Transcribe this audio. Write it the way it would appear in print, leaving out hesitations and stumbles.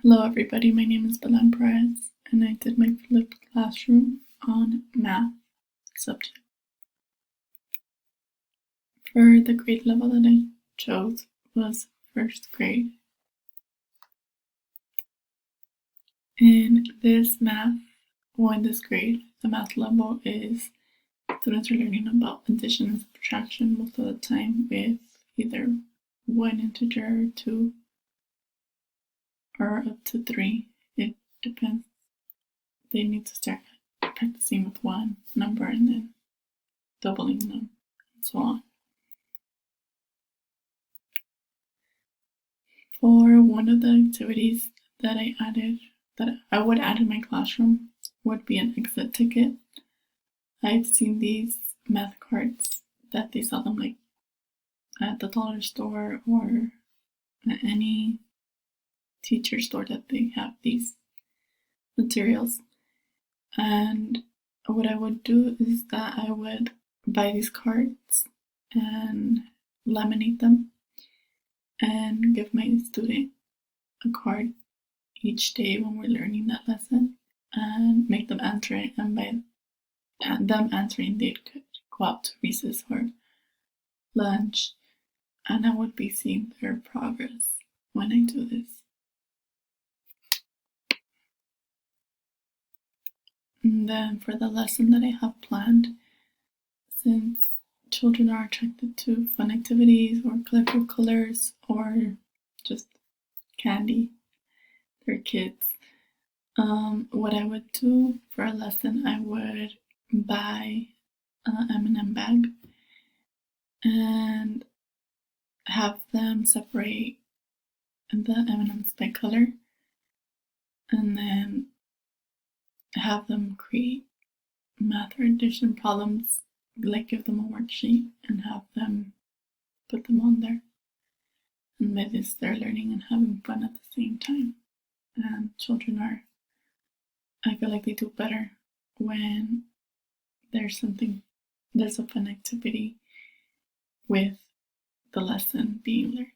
Hello everybody, my name is Belén Perez and I did my flipped classroom on math subject. For the grade level that I chose was first grade. In this grade, the math level is students are learning about addition and subtraction most of the time with either one integer or two or up to three. It depends. They need to start practicing with one number and then doubling them and so on. For one of the activities that I would add in my classroom would be an exit ticket. I've seen these math cards that they sell them like at the dollar store or at any teacher store that they have these materials. And what I would do is that I would buy these cards and laminate them and give my student a card each day when we're learning that lesson and make them answer it, and by them answering they could go out to recess or lunch and I would be seeing their progress when I do this. And then for the lesson that I have planned, since children are attracted to fun activities or colorful colors or just candy, they're kids. What I would do for a lesson, I would buy an M&M bag and have them separate the M&Ms by color and then have them create math or addition problems, like give them a worksheet and have them put them on there. And by this they're learning and having fun at the same time. And I feel like they do better when there's a fun activity with the lesson being learned.